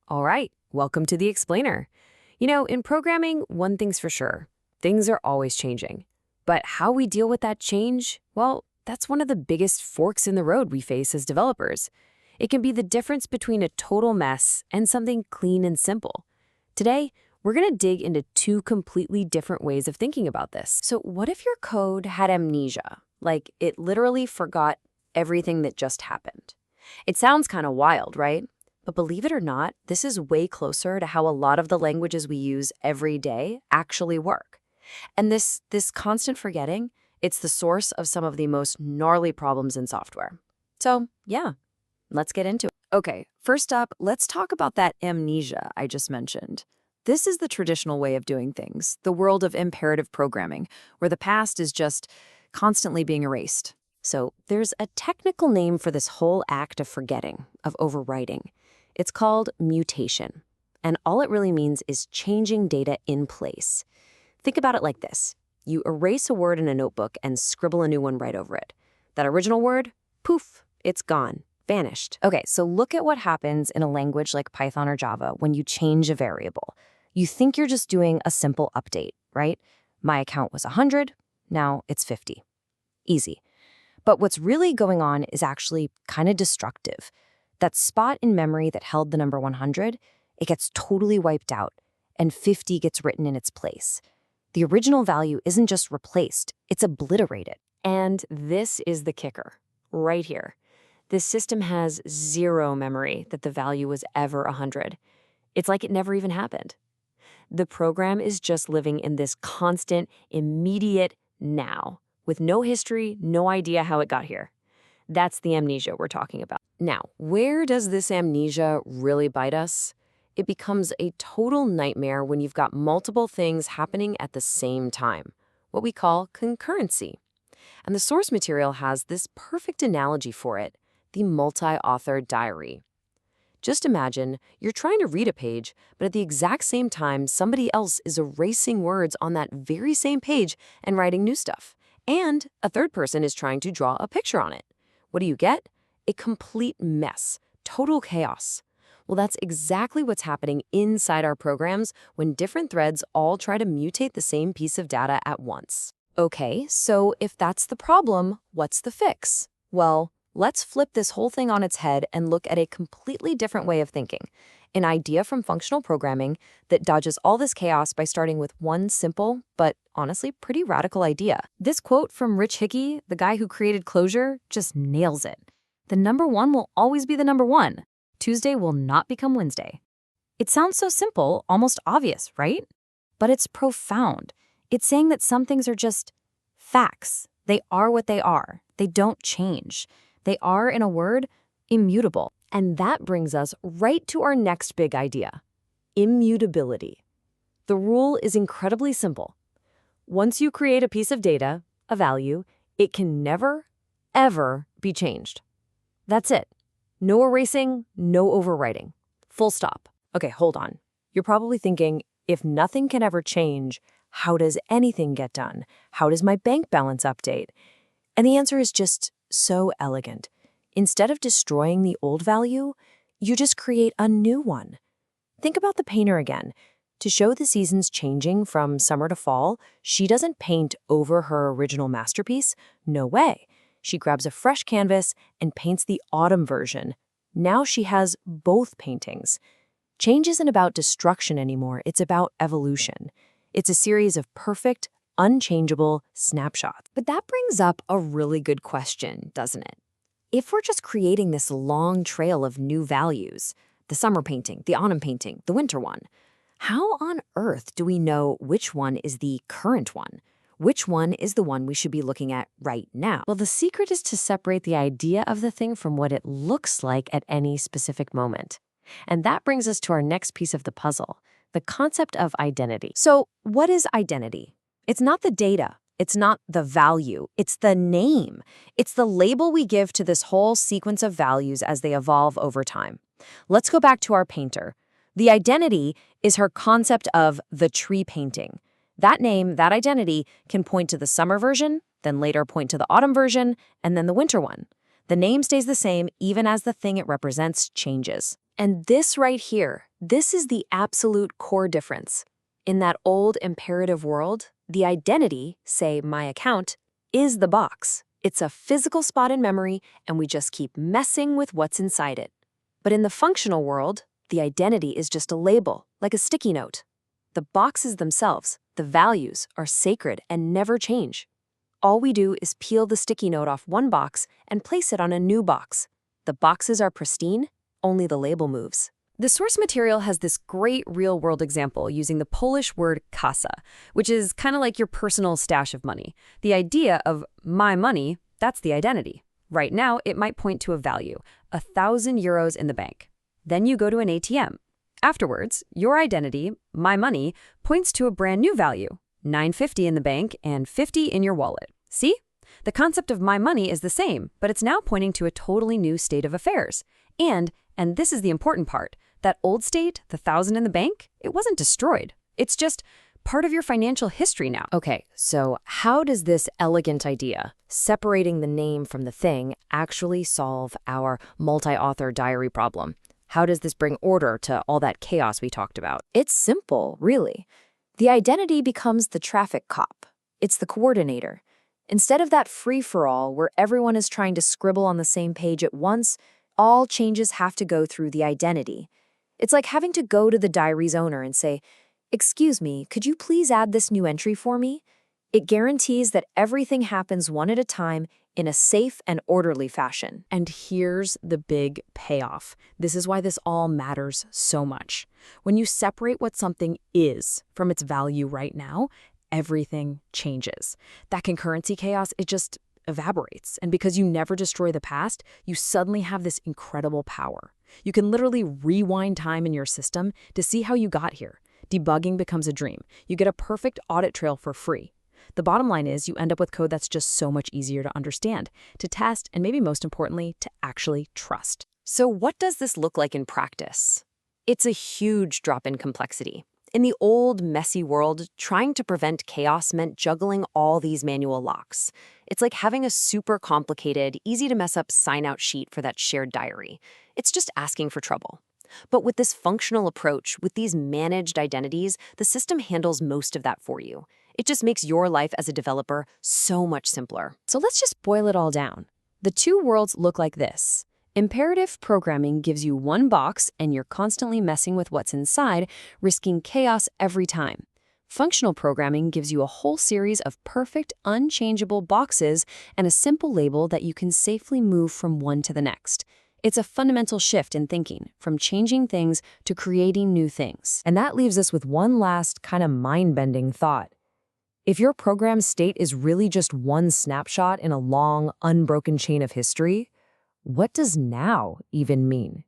All right, welcome to the Explainer. In programming, one thing's for sure. Things are always changing. But how we deal with that change, well, that's one of the biggest forks in the road we face as developers. It can be the difference between a total mess and something clean and simple. Today, we're going to dig into two completely different ways of thinking about this. So what if your code had amnesia? Like it literally forgot everything that just happened. It sounds kind of wild, right? But believe it or not, this is way closer to how a lot of the languages we use every day actually work. And this constant forgetting, it's the source of some of the most gnarly problems in software. So, yeah, let's get into it. Okay, first up, let's talk about that amnesia I just mentioned. This is the traditional way of doing things, the world of imperative programming, where the past is just constantly being erased. So there's a technical name for this whole act of forgetting, of overwriting. It's called mutation, and all it really means is changing data in place. Think about it like this. You erase a word in a notebook and scribble a new one right over it. That original word, poof, it's gone, vanished. Okay, so look at what happens in a language like Python or Java when you change a variable. You think you're just doing a simple update, right? My account was 100, now it's 50. Easy. But what's really going on is actually kind of destructive. That spot in memory that held the number 100, it gets totally wiped out, and 50 gets written in its place. The original value isn't just replaced, it's obliterated. And this is the kicker, right here. This system has zero memory that the value was ever 100. It's like it never even happened. The program is just living in this constant, immediate now, with no history, no idea how it got here. That's the amnesia we're talking about. Now, where does this amnesia really bite us? It becomes a total nightmare when you've got multiple things happening at the same time, what we call concurrency. And the source material has this perfect analogy for it, the multi-author diary. Just imagine you're trying to read a page, but at the exact same time, somebody else is erasing words on that very same page and writing new stuff. And a third person is trying to draw a picture on it. What do you get? A complete mess, total chaos. Well, that's exactly what's happening inside our programs when different threads all try to mutate the same piece of data at once. Okay, so if that's the problem, what's the fix? Well, let's flip this whole thing on its head and look at a completely different way of thinking. An idea from functional programming that dodges all this chaos by starting with one simple, but honestly pretty radical idea. This quote from Rich Hickey, the guy who created Clojure, just nails it. The number one will always be the number one. Tuesday will not become Wednesday. It sounds so simple, almost obvious, right? But it's profound. It's saying that some things are just facts. They are what they are. They don't change. They are, in a word, immutable. And that brings us right to our next big idea, immutability. The rule is incredibly simple. Once you create a piece of data, a value, it can never, ever be changed. That's it. No erasing, no overwriting. Full stop. Okay, hold on. You're probably thinking, if nothing can ever change, how does anything get done? How does my bank balance update? And the answer is just so elegant. Instead of destroying the old value, you just create a new one. Think about the painter again. To show the seasons changing from summer to fall, she doesn't paint over her original masterpiece. No way. She grabs a fresh canvas and paints the autumn version. Now she has both paintings. Change isn't about destruction anymore, it's about evolution. It's a series of perfect, unchangeable snapshots. But that brings up a really good question, doesn't it? If we're just creating this long trail of new values, the summer painting, the autumn painting, the winter one, how on earth do we know which one is the current one? Which one is the one we should be looking at right now? Well, the secret is to separate the idea of the thing from what it looks like at any specific moment. And that brings us to our next piece of the puzzle, the concept of identity. So what is identity? It's not the data. It's not the value. It's the name. It's the label we give to this whole sequence of values as they evolve over time. Let's go back to our painter. The identity is her concept of the tree painting. That name, that identity, can point to the summer version, then later point to the autumn version, and then the winter one. The name stays the same even as the thing it represents changes. And this right here, This is the absolute core difference. In that old imperative world, the identity, say my account, is the box. It's a physical spot in memory, and we just keep messing with what's inside it. But in the functional world, the identity is just a label, like a sticky note. The boxes themselves, the values, are sacred and never change. All we do is peel the sticky note off one box and place it on a new box. The boxes are pristine, only the label moves. The source material has this great real-world example using the Polish word kasa, which is kind of like your personal stash of money. The idea of my money, that's the identity. Right now, it might point to a value, 1,000 euros in the bank. Then you go to an ATM. Afterwards, your identity, my money, points to a brand new value, 950 in the bank and 50 in your wallet. See? The concept of my money is the same, but it's now pointing to a totally new state of affairs. And this is the important part, that old state, the 1,000 in the bank, it wasn't destroyed. It's just part of your financial history now. Okay, so how does this elegant idea, separating the name from the thing, actually solve our multi-author diary problem? How does this bring order to all that chaos we talked about? It's simple, really. The identity becomes the traffic cop. It's the coordinator. Instead of that free-for-all where everyone is trying to scribble on the same page at once, all changes have to go through the identity. It's like having to go to the diary's owner and say, "Excuse me, could you please add this new entry for me?" It guarantees that everything happens one at a time in a safe and orderly fashion. And here's the big payoff. This is why this all matters so much. When you separate what something is from its value right now, everything changes. That concurrency chaos, it just evaporates. And because you never destroy the past, you suddenly have this incredible power. You can literally rewind time in your system to see how you got here. Debugging becomes a dream. You get a perfect audit trail for free. The bottom line is you end up with code that's just so much easier to understand, to test, and maybe most importantly, to actually trust. So what does this look like in practice? It's a huge drop in complexity. In the old, messy world, trying to prevent chaos meant juggling all these manual locks. It's like having a super complicated, easy-to-mess-up sign-out sheet for that shared diary. It's just asking for trouble. But with this functional approach, with these managed identities, the system handles most of that for you. It just makes your life as a developer so much simpler. So let's just boil it all down. The two worlds look like this. Imperative programming gives you one box and you're constantly messing with what's inside, risking chaos every time. Functional programming gives you a whole series of perfect, unchangeable boxes and a simple label that you can safely move from one to the next. It's a fundamental shift in thinking, from changing things to creating new things. And that leaves us with one last kind of mind-bending thought. If your program's state is really just one snapshot in a long, unbroken chain of history, what does now even mean?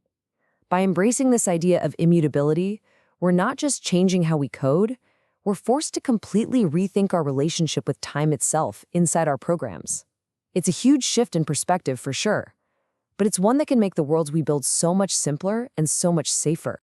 By embracing this idea of immutability, we're not just changing how we code, we're forced to completely rethink our relationship with time itself inside our programs. It's a huge shift in perspective for sure, but it's one that can make the worlds we build so much simpler and so much safer.